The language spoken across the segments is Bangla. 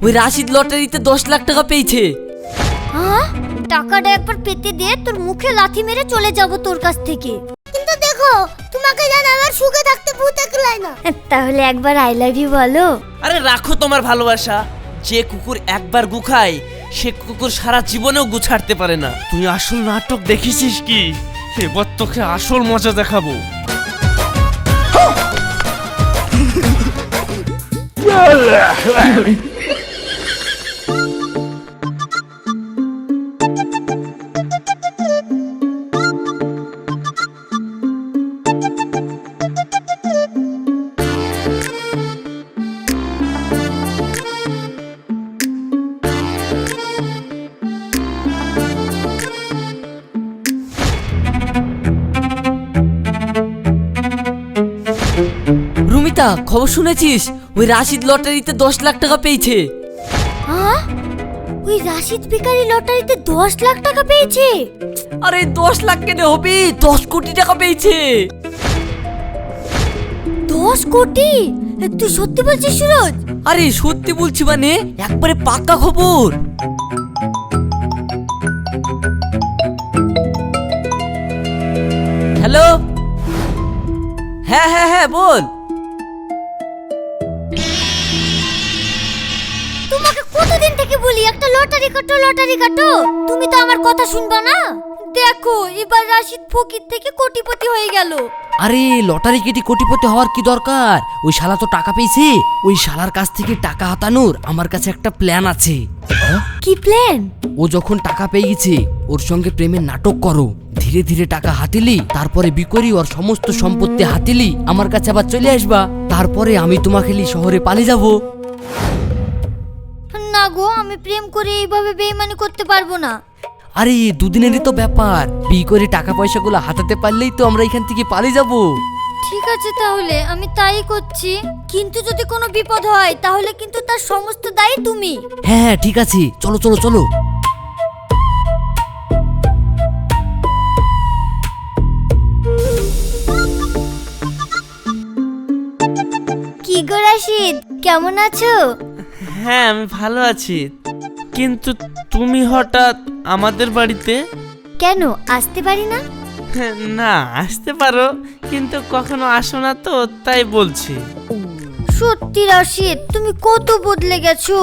ওই রাশিদ লটারিতে 10 লাখ টাকা পেয়েছে। হ্যাঁ, টাকাটা একবার পেতে দে, তোর মুখে লাথি মেরে চলে যাব তোর কাছ থেকে। কিন্তু দেখো, তোমাকে জানা আমার সুখে থাকতে ভূতে কুলায় না। তাহলে একবার আই লাভ ইউ বলো। আরে রাখো তোমার ভালোবাসা। যে কুকুর একবার গু খায় সে কুকুর সারা জীবনেও গু ছাড়তে পারে না। তুই আসল নাটক দেখেছিস কি? এবার তোকে আসল মজা দেখাবো। রুমিতা, খবর শুনেছিস? ওই রাশিদ লটারিতে 10 লাখ টাকা পেয়েছে। হ্যাঁ, ওই রাশিদ ভিখারি লটারিতে 10 লাখ টাকা পেয়েছে। আরে 10 লাখ কেন হবে, 10 কোটি টাকা পেয়েছে। 10 কোটি? তুই সত্যি বলছিস সুরজ? আরে সত্যি বলছি, মানে একবারে পাক্কা খবর। হ্যালো, হ্যাঁ হ্যাঁ হ্যাঁ বল। তোমাকে কতদিন থেকে বলি একটা লটারি কাটো, লটারি কাটো, তুমি তো আমার কথা শুনবা না। দেখো, এবার রাশিদ ফকির থেকে কোটিপতি হয়ে গেল। আরে লটারি কেটে কোটিপতি হওয়ার কি দরকার? ওই শালা তো টাকা পেয়েছে। ওই শালার কাছ থেকে টাকা হাতানোর আমার কাছে একটা প্ল্যান আছে। কি প্ল্যান? ও যখন টাকা পেয়ে গেছে ওর সঙ্গে প্রেমের নাটক করো। ধীরে ধীরে টাকা হাতিলি, তারপরে বিকরি ওর সমস্ত সম্পত্তি হাতিলি আমার কাছে আবার চলে আসবা। তারপরে আমি তোমাকে নিয়ে শহরে পালিয়ে যাব। না গো, আমি প্রেম করে এইভাবে বেইমানি করতে পারবো না। আরে দুদিনেরই তো ব্যাপার, বিয়ে করে টাকা পয়সাগুলো হাতাতে পারলেই তো আমরা এখান থেকে পালিয়ে যাব। ঠিক আছে, তাহলে আমি তাই করছি। কিন্তু যদি কোনো বিপদ হয় তাহলে কিন্তু তার সমস্ত দায়ী তুমি। হ্যাঁ হ্যাঁ ঠিক আছে, চলো চলো চলো। কি গো রাশিদ, কেমন আছো? হ্যাঁ আমি ভালো আছি, কিন্তু তুমি হঠাৎ আমাদের বাড়িতে? কেন আসতে পারি না? না আসতে পারো, কিন্তু কখনো আসো না তো তাই বলছি। সত্যি রাশিদ, তুমি কত বদলে গেছো।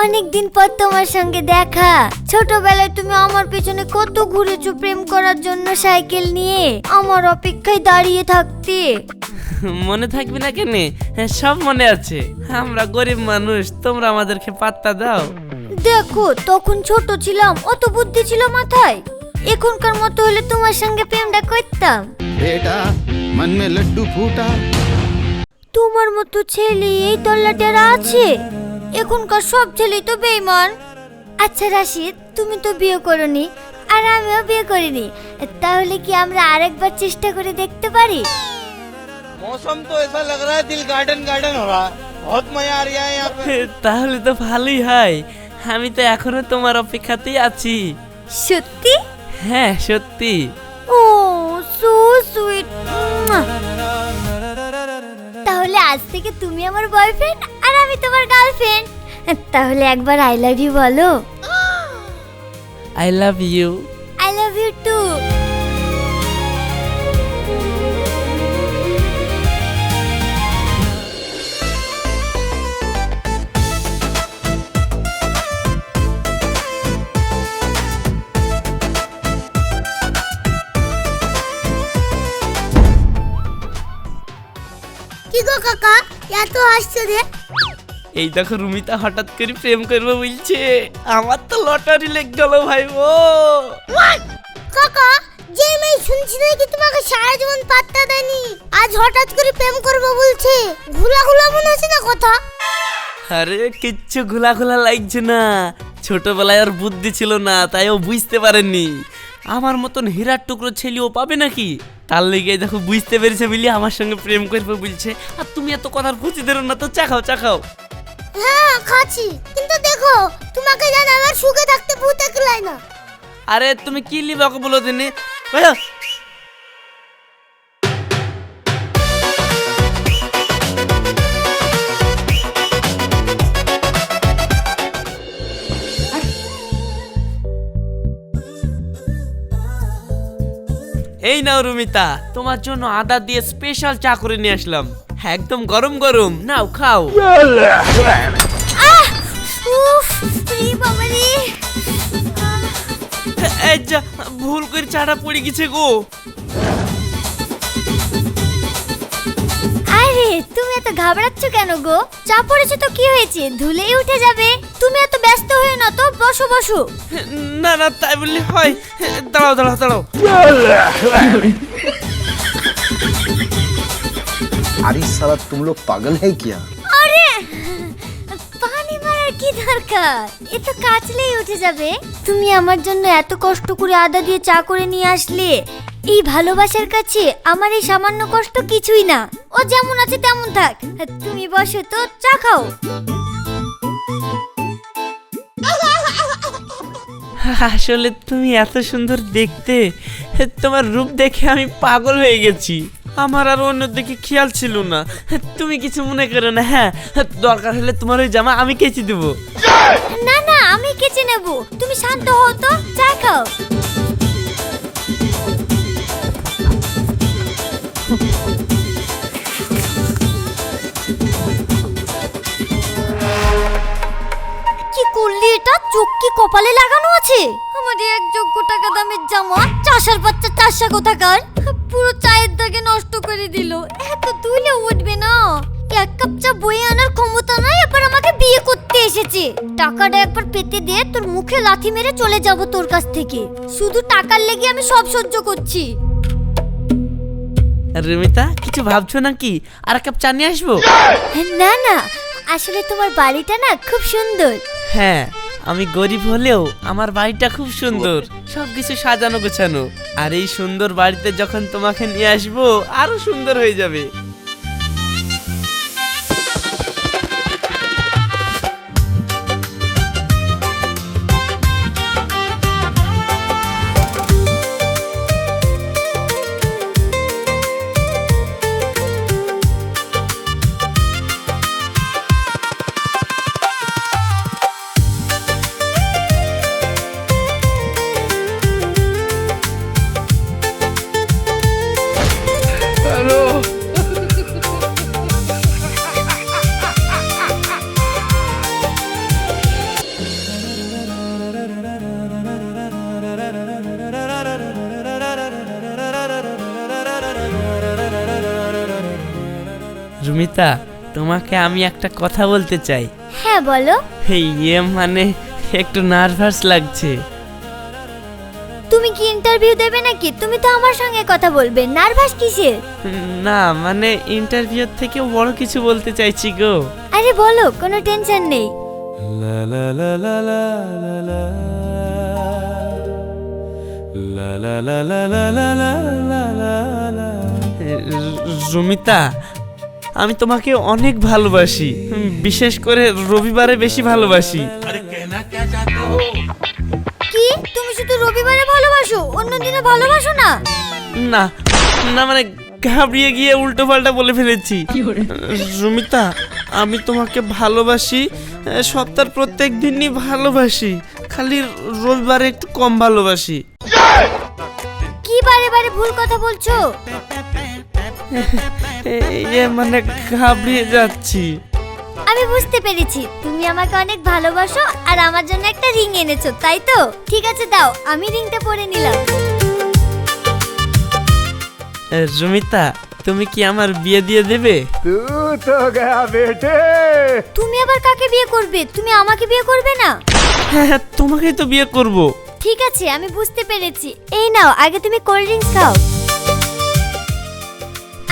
অনেকদিন পর তোমার সঙ্গে দেখা। ছোটবেলায় তুমি আমার পেছনে কত ঘুরেছো প্রেম করার জন্য, সাইকেল নিয়ে আমার অপেক্ষায় দাঁড়িয়ে থাকতে। মনে থাকবে না কেন? সব মনে আছে। আমরা গরিব মানুষ, তোমরা আমাদেরকে পাত্তা দাও। দেখো, তখন ছোট ছিলাম, অত বুদ্ধি ছিল মাথায়। এখনকার মতো হলে তোমার সঙ্গে প্রেমটা করতাম। बेटा मन में लड्डू फूटा। তোমার মতো ছেলে এই তল্লাটেরা আছে? এখনকার সব ছেলেই তো বেঈমান। আচ্ছা রাশিদ, তুমি তো বিয়ে করনি আর আমিও বিয়ে করিনি, তাহলে কি আমরা আরেকবার চেষ্টা করে দেখতে পারি? मौसम तो ऐसा लग रहा है दिल गार्डन गार्डन हो रहा है। बहुत मजा आ रहा है यहाँ पे। তাহলে তো ভালোই হয়। আমি তো এখনো তোমার অপেক্ষাতেই আছি। সত্যি? হ্যাঁ সত্যি। ও সো সুইট। তাহলে আজ থেকে তুমি আমার বয়ফ্রেন্ড আর আমি তোমার গার্লফ্রেন্ড। তাহলে একবার আই লাভ ইউ বলো। I love you. I love you too. কি গো কাকা, এত হাসছো রে? এই দেখো রুমিতা হঠাৎ করে প্রেম করবে বলছে। আমার তো লটারি লেগ গেল ভাই। ও কাকা, যে মেয়ে শুনছি নাকি তোমাকে সারা জীবন পাত্তা দেয়নি, আজ হঠাৎ করে প্রেম করবে বলছে। ঘুলা ঘুলা মনে হচ্ছে না কথা? আরে কিচ্ছু ঘোলা ঘোলা লাগছে না। ছোটবেলায় আর বুদ্ধি ছিল না, তাই ও বুঝতে পারেনি। আমার মতন হীরার টুকরো ছেলে ও পাবে নাকি? তার লেগে দেখো বুঝতে পেরেছে বলি আমার সঙ্গে প্রেম করবে বলছে। আর তুমি এত কথার খুঁজি দেরো না তো, চা খাও চা খাও। হ্যাঁ খাচ্ছি, কিন্তু দেখো, তোমাকে জানা আমার সুখে থাকতে ভূতে কুলায় না। আরে তুমি কি লিবাকে বলো দিনে। এই নাও রুমিতা, তোমার জন্য আদা দিয়ে স্পেশাল চা করে নিয়ে আসলাম, একদম গরম গরম, নাও খাও। উফ, রে বাবা রে। এই যা, ভুল করে চাটা পড়ে গেছে গো। আরে তুমি এত ঘাবড়াচ্ছ কেন গো? চা পড়েছে তো কি হয়েছে, ধুলেই উঠে যাবে। তুমি এত ব্যস্ত হয়ে না তো, বসো বসো। না না, তাই বললে হয়? দাঁড়াও দাঁড়াও দাঁড়াও। अरे साला तुम लोग पागल है क्या? আরে পানি মারার কি দরকার, এ তো কাচলেই উঠে যাবে। তুমি আমার জন্য এত কষ্ট করে আদা দিয়ে চা করে নিয়ে আসলে, এই ভালোবাসার কাছে আমার এই সামান্য কষ্ট কিছুই না। ও যেমন আছে তেমন থাক, তুমি বসো তো, চা খাও। আসলে তুমি এত সুন্দর দেখতে, তোমার রূপ দেখে আমি পাগল হয়ে গেছি। আমার আর অন্য দিকে খেয়াল ছিল না। তুমি কিছু মনে করো না, হ্যাঁ? দরকার হলে তোমার ওই জামা আমি কেচে দেবো। না না, আমি কেচে নেব, তুমি শান্ত হও তো, চা খাও। কি করলি এটা? চোখ কি কপালে লাগানো আছে? আমাদের এক যোগ্য টাকা দামের জামা চাষার বাচ্চা চাষা কোথাকার পুরো চায়ের দাগে নষ্ট করে দিল। এত ধুলে উঠবে না, এক কাপ চা বয়ে আনার ক্ষমতা নাই, এবার আমাকে বিয়ে করতে এসেছে। টাকাটা একবার পেতে দে, তোর মুখে লাথি মেরে চলে যাব তোর কাছ থেকে। শুধু টাকার লেগে আমি সব সহ্য করছি। রুমিতা, কিছু ভাবছো নাকি? আর এক কাপ চা নিয়ে আসবো? না না, আসলে তোমার বাড়িটা না খুব সুন্দর। হ্যাঁ, আমি গরিব হলেও আমার বাড়িটা খুব সুন্দর, সবকিছু সাজানো গোছানো। আর এই সুন্দর বাড়িতে যখন তোমাকে নিয়ে আসবো, আরো সুন্দর হয়ে যাবে। রুমিতা, তোমাকে আমি একটা কথা বলতে চাই। হ্যাঁ বলো। মানে একটু নার্ভাস লাগছে। তুমি কি ইন্টারভিউ দেবে নাকি? তুমি তো আমার সঙ্গে কথা বলবে, নার্ভাস কিসের? না, মানে ইন্টারভিউর থেকে বড় কিছু বলতে চাইছি গো। আরে বলো, কোনো টেনশন নেই। রুমিতা, আমি তোমাকে অনেক ভালোবাসি, বিশেষ করে রবিবারে বেশি ভালোবাসি। কি তুমি শুধু রবিবারে ভালোবাসো, অন্য দিনে ভালোবাসো না? না না, মানে ঘাবড়িয়ে গিয়ে উল্টো পাল্টা বলে ফেলেছি। রুমিতা, আমি তোমাকে ভালোবাসি, সপ্তাহের প্রত্যেক দিনই ভালোবাসি, খালি রবিবারে একটু কম ভালোবাসি। কি বারে বারে ভুল কথা বলছো? মানে ঘাবড়িয়ে যাচ্ছি। আমি বুঝতে পেরেছি, তুমি আমাকে অনেক ভালোবাসো আর আমার জন্য একটা রিং এনেছো, তাই তো? ঠিক আছে, দাও, আমি রিংটা পরে নিলাম। রুমিতা, তুমি কি আমার বিয়ে দিয়ে দেবে? তুমি আবার কাকে বিয়ে করবে? তুমি আমাকে বিয়ে করবে না? হ্যাঁ, তোমাকেই তো বিয়ে করব। ঠিক আছে, আমি বুঝতে পেরেছি। এই নাও, আগে তুমি কোল্ড ড্রিঙ্কস খাও।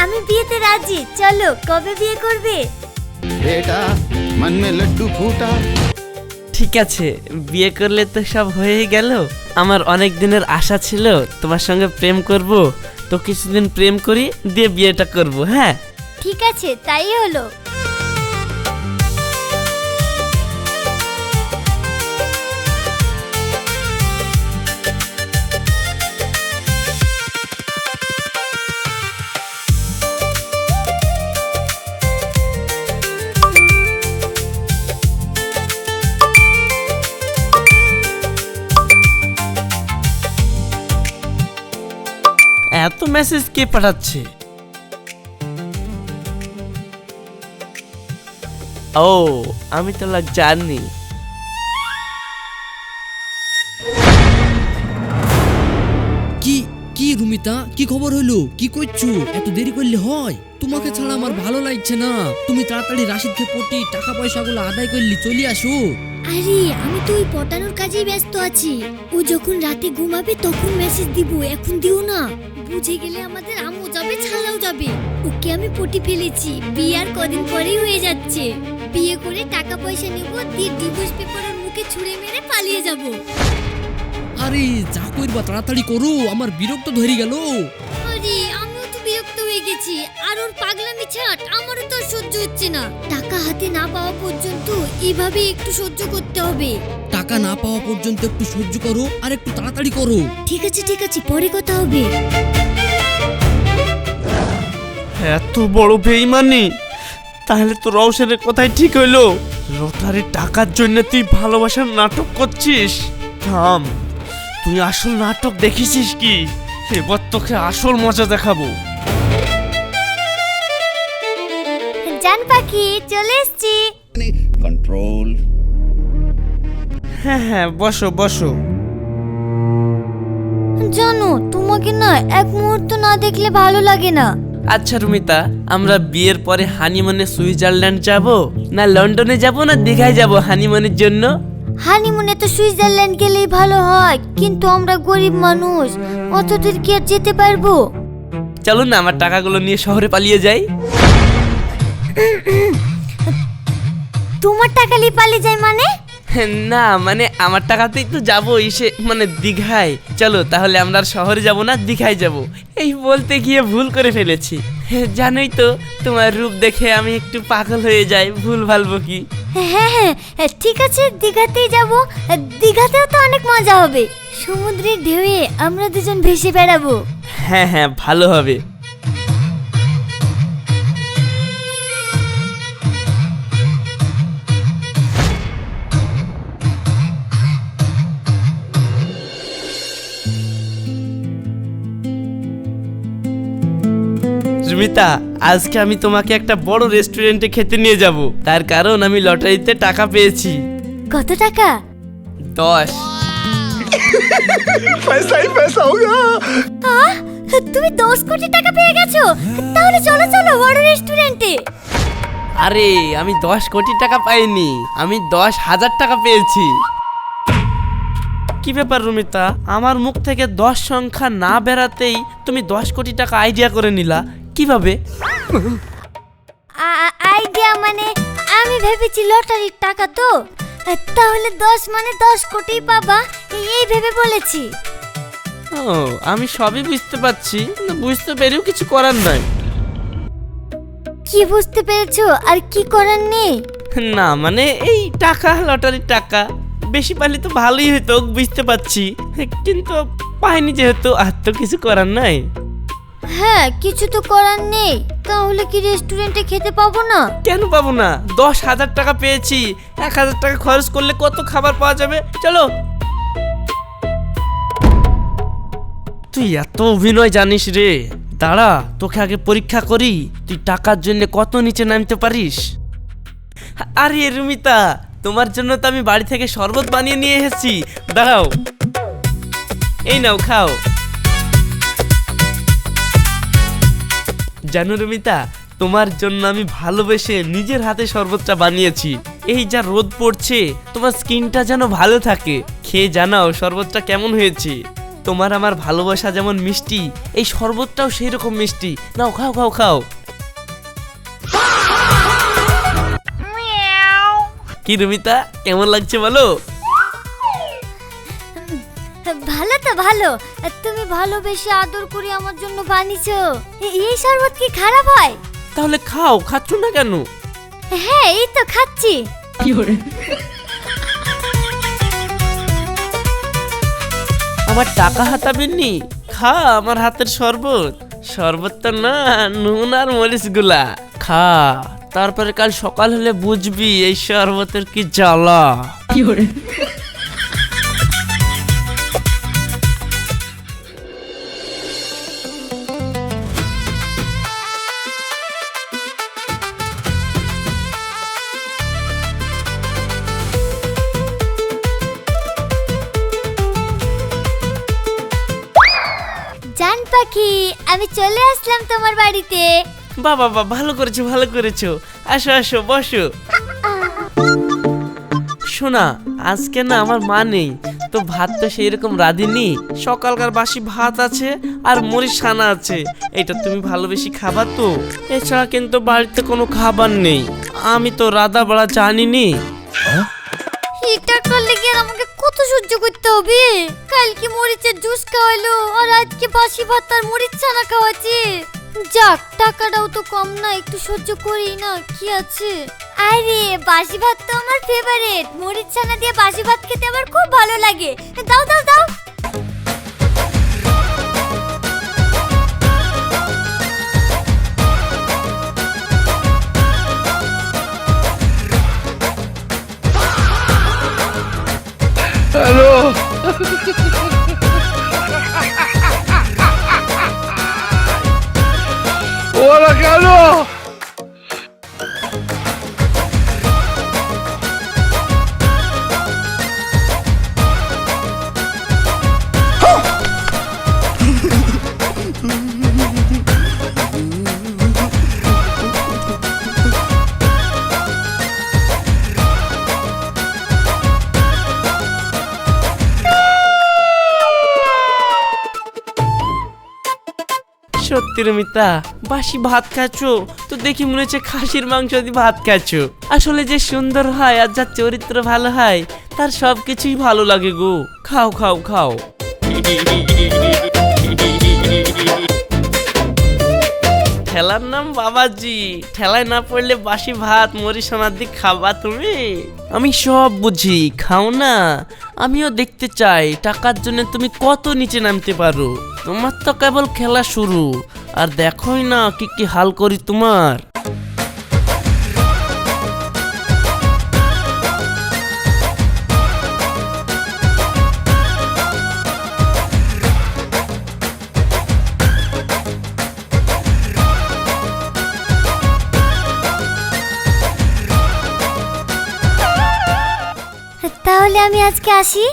আমি বিয়েতে রাজি, চলো, কবে বিয়ে করবে? बेटा मन में लड्डू फूटा। ঠিক আছে, বিয়ে করলে তো সব হয়ে গেল। আমার অনেক দিনের আশা ছিল তোমার সঙ্গে প্রেম করব, তো কিছুদিন প্রেম করি, দিয়ে বিয়েটা করব। হ্যাঁ ঠিক আছে, তাই হলো। এত মেসেজ কে পাঠাচ্ছে? ও, আমি তো জানি। কি কি রুমিতা, কি খবর হলো? কি করছো? এত দেরি করলে হয়? তোমাকে ছাড়া আমার ভালো লাগছে না। তুমি তাড়াতাড়ি রাশিদকে পটি টাকা পয়সাগুলো আদায় করলি চলে আসো। আরে আমি তো ওই পটানোর কাজেই ব্যস্ত আছি। ও যখন রাতে ঘুমাবে তখন মেসেজ দিব, এখন দিও না। বুঝে গেলে আমাদের আম্মু যাবে, ছালাও যাবে। ওকে আমি পটি ফেলেছি, বিয়ে আর কদিন পরেই হয়ে যাচ্ছে। বিয়ে করে টাকা পয়সা নেব, দিয়ে ডিভোর্স পেপারের মুখে ছুঁড়ে মেরে পালিয়ে যাব। আরে যা করবা তাড়াতাড়ি করো, আমার বিরক্ত ধরে গেল। আরে আমিও তো বিরক্ত হয়ে গেছি। আর ওর পাগলামি ছাড়, আমারও তো আর সহ্য হচ্ছে না। টাকা হাতে না পাওয়া পর্যন্ত এভাবে একটু সহ্য করতে হবে। টাকা না পাওয়া পর্যন্ত একটু সহ্য করো, আর একটু তাড়াতাড়ি করো। ঠিক আছে, পরে কথা হবে। এত বড় বেঈমানি! তাহলে তো রওশনের কথাই ঠিক হইলো। লটারির টাকার জন্য তুই ভালোবাসার নাটক করছিস। থাম, তুই আসল নাটক দেখিছিস কি? এবার তোকে আসল মজা দেখাবো। জান পাখি, চলে এসেছি। कंट्रोल হ্যাঁ, বসো বসো। জানো, তোমাকে না এক মুহূর্ত না দেখলে ভালো লাগে না। আচ্ছা রুমিতা, আমরা বিয়ের পরে হানিমুনে সুইজারল্যান্ড যাব, না লন্ডনে যাব, না দীঘায় যাব হানিমুনের জন্য? হানিমুনে তো সুইজারল্যান্ড গেলেই ভালো হয়, কিন্তু আমরা গরিব মানুষ, অত দূর কি আর যেতে পারবো? চলো না, আমার টাকাগুলো নিয়ে শহরে পালিয়ে যাই। তোমার টাকা নিয়ে পালিয়ে যায় মানে? না মানে আমার টাকাতেই তো যাবো মানে দীঘায়। চলো তাহলে আমরা আর শহরে যাব না, দীঘায় যাব। এই বলতে গিয়ে ভুল করে ফেলেছি। জানোই তো, তোমার রূপ দেখে আমি একটু পাগল হয়ে যাই, ভুল ভালবো কি? হ্যাঁ, ঠিক আছে, দীঘাতেই যাব। দীঘাতেও তো অনেক মজা হবে। সমুদ্রের ঢেউয়ে আমরা দুজন ভেসে বেড়াবো। হ্যাঁ, ভালো হবে। সুমিতা, আজকে আমি তোমাকে একটা বড় রেস্টুরেন্টে খেতে নিয়ে যাব। তার কারণ আমি লটারিতে টাকা পেয়েছি। কত টাকা? 10। पैसा ही पैसा होगा। তুমি 10 কোটি টাকা পেয়ে গেছো? তাহলে চলো বড় রেস্টুরেন্টে। আরে আমি 10 কোটি টাকা পাইনি, আমি 10,000 টাকা পেয়েছি। কি ব্যাপার রুমিতা, আমার মুখ থেকে 10 সংখ্যা না বেরাতেই তুমি 10 কোটি টাকা আইডিয়া করে নিলা কিভাবে? আইডিয়া মানে আমি ভেবেছি লটারির টাকা তো, তাহলে 10 মানে 10 কোটি পাবা, এই ভেবে বলেছি। ও, আমি সবই বুঝতে পারছি, কিন্তু বুঝতে পেরেও কিছু করার নাই। কি বুঝতে পেরেছো আর কি করার নেই? না মানে এই টাকা, লটারির টাকা বেশি পাইলে তো ভালোই হতো, বুঝতে পারছি, কিন্তু পাইনি যেহেতু আর তো কিছু করার নাই। হ্যাঁ, কিছু তো করার নেই। তাহলে কি রেস্টুরেন্টে খেতে পাবো না? কেন পাবো না? 10,000 টাকা পেয়েছি, 1,000 টাকা খরচ করলে কত খাবার পাওয়া যাবে। চলো। তুই এত অভিনয় জানিস রে, দাঁড়া তোকে আগে পরীক্ষা করি, তুই টাকার জন্য কত নিচে নামতে পারিস। আরে রুমিতা, তোমার জন্য তো আমি বাড়ি থেকে শরবত বানিয়ে নিয়ে এসেছি, দাঁড়াও, এই নাও খাও। জানো রুমিতা, তোমার জন্য আমি ভালোবেসে নিজের হাতে শরবতটা বানিয়েছি। এই যা রোদ পড়ছে, তোমার স্কিনটা যেন ভালো থাকে। খেয়ে জানাও শরবতটা কেমন হয়েছে। তোমার আমার ভালোবাসা যেমন মিষ্টি, এই শরবতটাও সেই রকম মিষ্টি। নাও খাও খাও খাও। কি রুমিতা, কেমন লাগছে বলো? ভালো তো ভালো। তুমি ভালোবেসে আদর করে আমার জন্য বানিয়েছো। এই শরবত কি খারাপ হয়? তাহলে খাও, খাচ্ছ না কেন? হ্যাঁ, এই তো খাচ্ছি। আমার টাকা হাতাবেননি, খা আমার হাতের শরবত। শরবতটা না, নুন আর মরিচ গুলা খা, তারপরে কাল সকাল হলে বুঝবি এই শরবতের কি জ্বালা। পাখি, আমি চলে আসলাম তোমার বাড়িতে। বাবা বাবা, ভালো করেছো ভালো করেছো। আসো আসো বসো। শোনা, আজকে না আমার মা নেই, তো ভাত তো সেই রকম রাঁধিনি। সকালকার বাসি ভাত আছে আর মরিচ ছানা আছে, এটা তুমি ভালোবেসে খাবা তো। এছাড়া কিন্তু বাড়িতে কোনো খাবার নেই, আমি তো রাধা বাড়া জানিনি। এটা করলে কি আর আমাকে কত সহ্য করতে হবে? কালকে মরিচের জুস খাওয়ালো আর আজকে বাসি ভাত আর মরিচ ছানা খাওয়াচ্ছে। যাক, টাকাটাও তো কম না, একটু সহ্য করি না, কি আছে। আরে বাসি ভাত তো আমার ফেভারিট, মরিচ ছানা দিয়ে বাসি ভাত খেতে আমার খুব ভালো লাগে। দাও দাও দাও। সত্যি রমিতা, বাসি ভাত খাচ্ছো তো দেখি মনে হচ্ছে খাসির মাংস দিয়ে ভাত খাচ্ছো। আসলে যে সুন্দর হয় আর যার চরিত্র ভালো হয় তার সব কিছুই ভালো লাগে গো। খাও খাও খাও। ঠেলার নাম বাবাজি, ঠেলায় না পড়লে বাসি ভাত মরিচ ছানা দিয়ে খাবা তুমি? আমি সব বুঝি, খাও না। আমিও দেখতে চাই টাকার জন্য তুমি কত নিচে নামতে পারো। তোমার তো কেবল খেলা শুরু, আর দেখোই না কি কি হাল করি তোমার। তাহলে আমি আজকে আসি।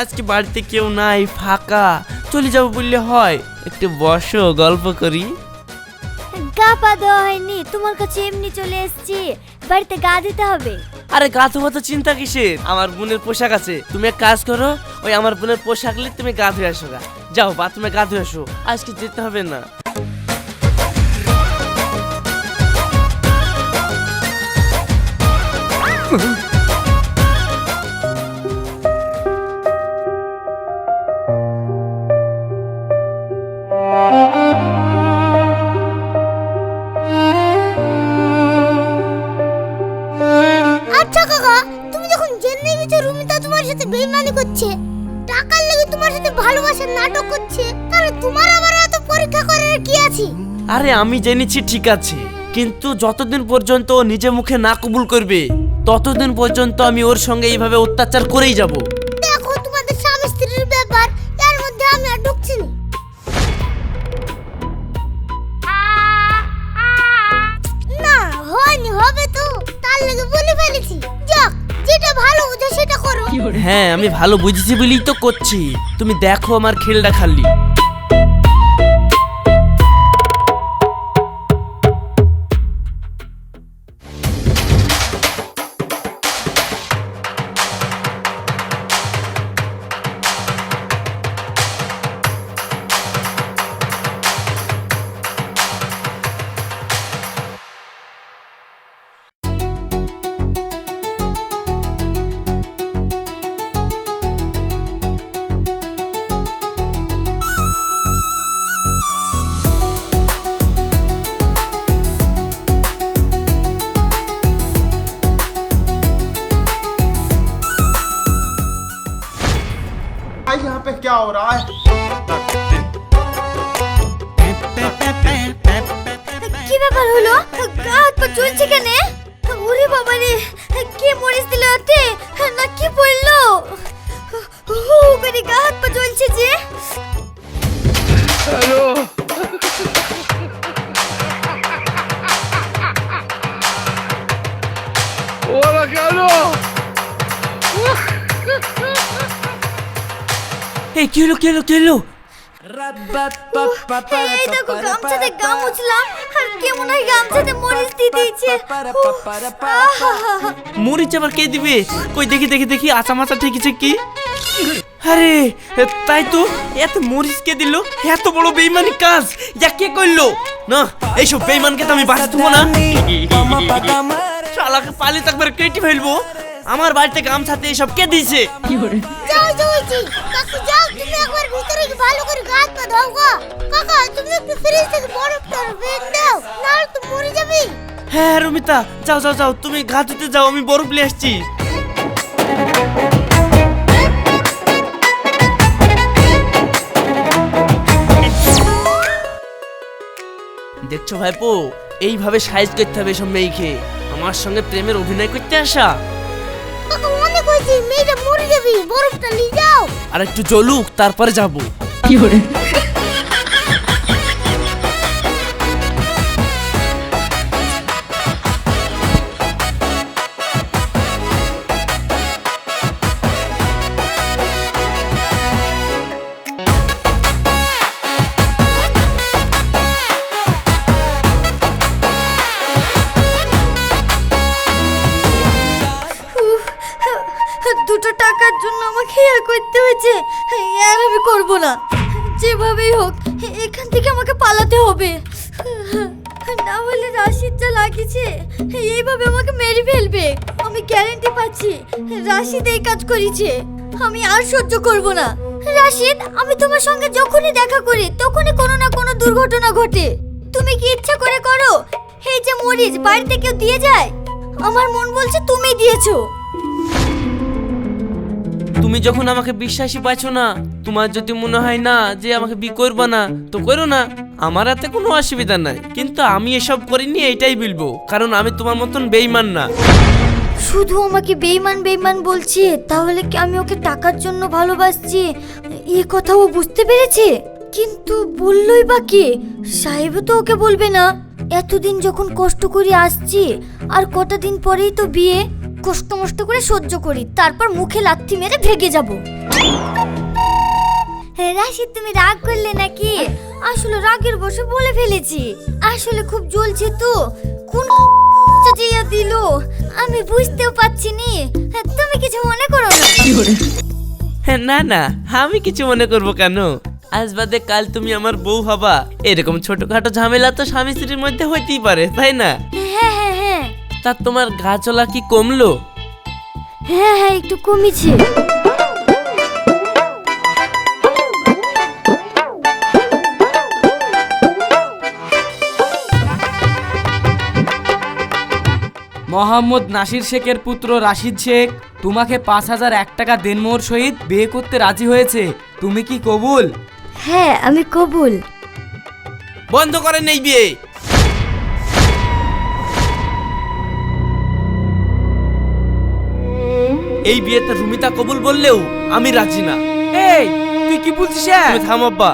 আজকে বাড়িতে কেউ নাই, ফাঁকা, চলে যাবো বললে হয়। একটু বসো, গল্প করি। গা পা দেওয়া হয়নি, তোমার কাছে এমনি চলে এসেছি। বাড়িতে গা দিতে হবে। আরে গা ধোয়া তো চিন্তা কিসের, আমার বোনের পোশাক আছে। তুমি এক কাজ করো, ওই আমার বোনের পোশাক নিয়ে তুমি গা ধুয়ে আসো গা। যাও বাথরুমে গা ধুয়ে আসো, আজকে যেতে হবে না। আচ্ছা কাকা, তুমি যখন জেনে গেছো রুমিতা তোমার সাথে বেইমানি করছে, টাকার লাগি তোমার সাথে ভালোবাসার নাটক করছে, তাহলে তোমার আবার এত পরীক্ষা করার কি আছে? আরে আমি জেনেছি ঠিক আছে, কিন্তু যতদিন পর্যন্ত ও নিজে মুখে না কবুল করবে ততদিন পর্যন্ত আমি ওর সঙ্গে এইভাবে অত্যাচার করেই যাব। দেখো তোমাদের স্বামী স্ত্রীর ব্যাপার, এর মধ্যে আমি আর ঢুকছি না। না হয়নি, হবে তো, তার লাগে বলে ফেলেছি। যাক, যেটা ভালো বুঝো সেটা করো। হ্যাঁ, আমি ভালো বুঝেছি বলেই তো করছি। তুমি দেখো আমার খেলটা খালি। यहाँ पे क्या हो रहा है? কি ব্যাপার হলো? গা হাত পা জ্বলছে কেন? ওরে বাবা রে, কে মরিস দিল ওতে? না কি পড়লো? ও করে গা হাত পা জ্বলছে যে। এই কি হলো কি হলো কি হলো? এই দেখো গামছাতে গাম মুছলাম আর কেমন হয় গামছাতে মরিচ দিয়ে দিয়েছে। মরিচ আবার কে দিবে? কই দেখি দেখি দেখি, আচা মাচা ঠেকেছে কি? আরে তাই তো, এত মরিচ কে দিল? এত বড় বেইমানি কাজ যা কে করলো? না, এইসব বেইমানকে তো আমি বাঁচতে দেবো না। শালাকে পালি একবার কেটে ফেলবো। আমার বাড়িতে গামছাতে এসব কে দিয়েছে? যাও যাওছি কাকু, যাও তুমি একবার ভিতরে গিয়ে ভালো করে গাছ পা দাও গো। কাকা তুমি একটু ফ্রিজ থেকে বরফটা বের দাও, নাহলে তো মরে যাবি। হ্যাঁ রুমিতা, যাও যাও যাও, তুমি ঘা ধুতে যাও, আমি বরফ নিয়ে আসছি। দেখছো ভাইপো, এইভাবে সাইজ করতে হবে সব মেয়েকে। আমার সঙ্গে প্রেমের অভিনয় করতে আসা। কাকা অনেক হয়েছে, মেয়েটা মরে যাবি, বরফটা নিয়ে যাও। আর একটু জ্বলুক তারপরে যাবো। দুটো টাকার জন্য আমাকে আর করতে হয়েছে, আর আমি করব না। যেভাবেই হোক এখান থেকে আমাকে পালাতে হবে, না হলে রাশিদ যা লাগিয়েছে এইভাবে আমাকে মেরে ফেলবে। আমি গ্যারান্টি পাচ্ছি রাশিদ এই কাজ করেছে, আমি আর সহ্য করব না। রাশিদ, আমি তোমার সঙ্গে যখনই দেখা করি তখনই কোনো না কোনো দুর্ঘটনা ঘটে। তুমি কি ইচ্ছা করে করো? এই যে মরিচ বাড়িতে কেউ দিয়ে যায়? আমার মন বলছে তুমি দিয়েছো। তুমি যখন আমাকে বিশ্বাসই পাইছো না, তোমার যদি মনে হয় না যে আমাকে বি করবা না, তো করো না, আমার হাতে কোনো অসুবিধা নাই। কিন্তু আমি এসব করিনি এইটাই বলবো, কারণ আমি তোমার মতন বেঈমান না। শুধু আমাকে বেঈমান বেঈমান বলছে, তাহলে কি আমি ওকে টাকার জন্য ভালোবাসছি এই কথাও বুঝতে পেরেছে? কিন্তু বললই বা কে? সাহেবও তো ওকে বলবে না। এতদিন যখন কষ্ট করে আসছি, আর কটা দিন পরেই তো বিয়ে, কষ্ট মষ্ট করে সহ্য করি, তারপর মুখে লাথি মেরে ভেগে যাব। রাশিদ, তুমি রাগ করলে নাকি? আসলে রাগের বশে বলে ফেলেছি, আসলে খুব জ্বলছে তো। কোন জিয়া দিল আমি বুঝতেও পারছি নি, তুমি কিছু মনে করো না। হ্যাঁ, না না, আমি কিছু মনে করবো কেন? আজ বাদে কাল তুমি আমার বউ হবা, এরকম ছোটখাটো ঝামেলা তো স্বামী স্ত্রীর মধ্যে হইতেই পারে, তাই না? হ্যাঁ হ্যাঁ হ্যাঁ। তা তোমার গা চলা কি কমলো? হ্যাঁ হ্যাঁ, একটু কমেছে। মোহাম্মদ নাসির শেখের পুত্র রাশিদ শেখ তোমাকে 5,001 টাকা দেনমোহর সহিত বিয়ে করতে রাজি হয়েছে। তুমি কি কবুল? হ্যাঁ, আমি কবুল। বন্ধ করেন এই বিয়ে। এই বিয়েতে রুমিতা কবুল বললেও আমি রাজি না। এই তুই কি বলছিস? তুমি থাম আব্বা।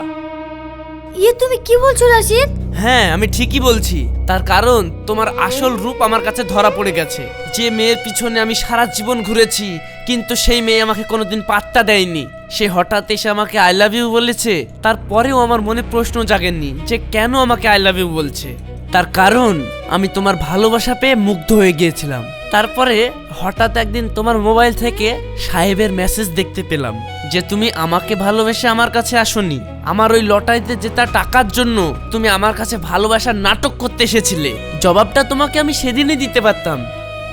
তুমি কি বলছো রাশিদ? হ্যাঁ, আমি ঠিকই বলছি। তার কারণ তোমার আসল রূপ আমার কাছে ধরা পড়ে গেছে। যে মেয়ের পিছনে আমি সারা জীবন ঘুরেছি, কিন্তু সেই মেয়ে আমাকে কোনোদিন পাত্তা দেয়নি। সে হঠাৎ এসে আমাকে আই লাভ ইউ বলেছে, তারপরেও আমার মনে প্রশ্ন জাগেনি যে কেন আমাকে আই লাভ ইউ বলছে। তার কারণ আমি তোমার ভালোবাসা পেয়ে মুগ্ধ হয়ে গিয়েছিলাম। তারপরে হঠাৎ একদিন তোমার মোবাইল থেকে সাহেবের মেসেজ দেখতে পেলাম যে তুমি আমাকে ভালোবেসে আমার কাছে আসোনি। আমার ওই লটারিতে জেতা টাকার জন্য তুমি আমার কাছে ভালোবাসার নাটক করতে এসেছিলে। জবাবটা তোমাকে আমি সেদিনই দিতে পারতাম,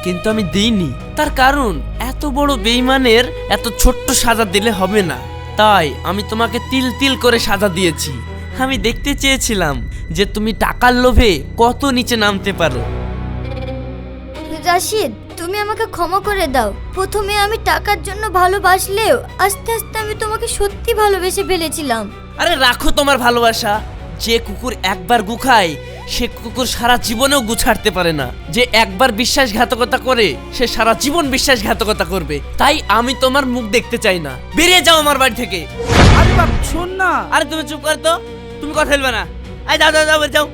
কিন্তু আমি দিইনি। তার কারণ এত বড় বেঈমানের এত ছোট্ট সাজা দিলে হবে না, তাই আমি তোমাকে তিল তিল করে সাজা দিয়েছি। আমি দেখতে চেয়েছিলাম যে তুমি টাকার লোভে কত নিচে নামতে পারো। রাশিদ, তুমি আমাকে ক্ষমা করে দাও। প্রথমে আমি টাকার জন্য ভালোবাসলেও আস্তে আস্তে আমি তোমাকে সত্যি ভালোবেসে ফেলেছিলাম। আরে রাখো তোমার ভালোবাসা। যে কুকুর একবার গু খায় সে কুকুর সারা জীবনেও গু ছাড়তে পারে না। যে একবার বিশ্বাসঘাতকতা করে সে সারা জীবন বিশ্বাসঘাতকতা করবে। তাই আমি তোমার মুখ দেখতে চাই না। বেরিয়ে যাও আমার বাড়ি থেকে। আরে বাপ শোন না। আরে তুমি চুপ কর তো, তুমি কথা বলবে না। এই যাও যাও যাও যাও।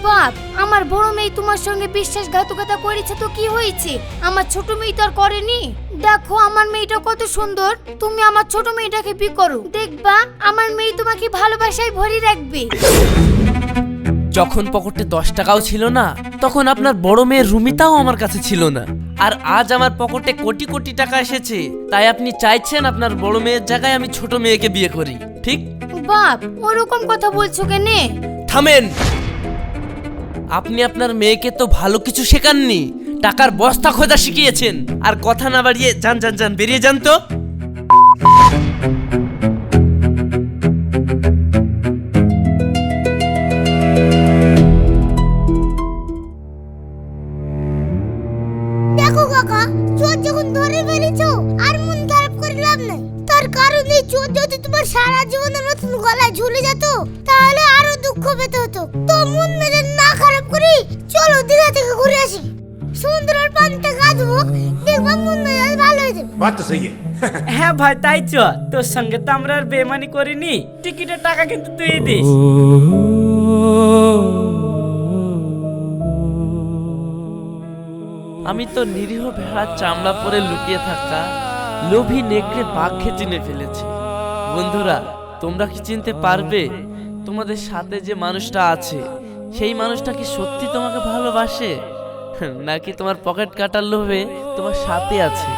বাপ, আমার বড় মেয়ে তোমার সঙ্গে বিশ্বাসঘাতকতা করেছে তো কি হয়েছে? আমার ছোট মেয়ে তো আর করেনি। দেখো আমার মেয়েটা কত সুন্দর, তুমি আমার ছোট মেয়েটাকে বিয়ে করো, দেখবা আমার মেয়ে তোমাকে ভালোবাসায় ভরে রাখবে। যখন পকেটে 10 টাকাও ছিল না তখন আপনার বড় মেয়ের রুমিতাও আমার কাছে ছিল না, আর আজ আমার পকেটে কোটি কোটি টাকা এসেছে, তাই আপনি চাইছেন আপনার বড় মেয়ের জায়গায় আমি ছোট মেয়েকে বিয়ে করি, ঠিক? বাপ ওরকম কথা বলছো কেনে? থামেন। আপনি আপনার মেয়েকে তো ভালো কিছু শেখাননি, টাকার বস্তা খোঁজা শিখিয়েছেন। আর কথা না বাড়িয়ে যান যান যান, বেরিয়ে যান তো। দেখো কাকা, চোর যখন ধরে ফেলেছো আর মন খারাপ করে লাভ নাই। তার কারণ এই চোর যদি তোমার সারা জীবনের মতন গলায় ঝুলে যেত তাহলে আরো দুঃখ পেতে হতো। তো মন মেজাজ না খারাপ করি চলো দীঘা থেকে ঘুরে আসি, সমুদ্রের পানিতে কাঁদবো, দেখবা মন মেজাজ ভালো হয়ে যাবে। बात तो सही है। হ্যাঁ ভাই তাই চ, তোর সঙ্গে তো আমরা আর বেমানি করিনি, টিকিটের টাকা কিন্তু তুই দিস। আমি তো নিরীহ ভেড়ার চামড়া পরে লুকিয়ে থাকা লোভী নেকড়ে বাঘকে চিনে ফেলেছি। বন্ধুরা, তোমরা কি চিনতে পারবে তোমাদের সাথে যে মানুষটা আছে সেই মানুষটা কি সত্যি তোমাকে ভালোবাসে নাকি তোমার পকেট কাটার লোভে তোমার সাথে আছে?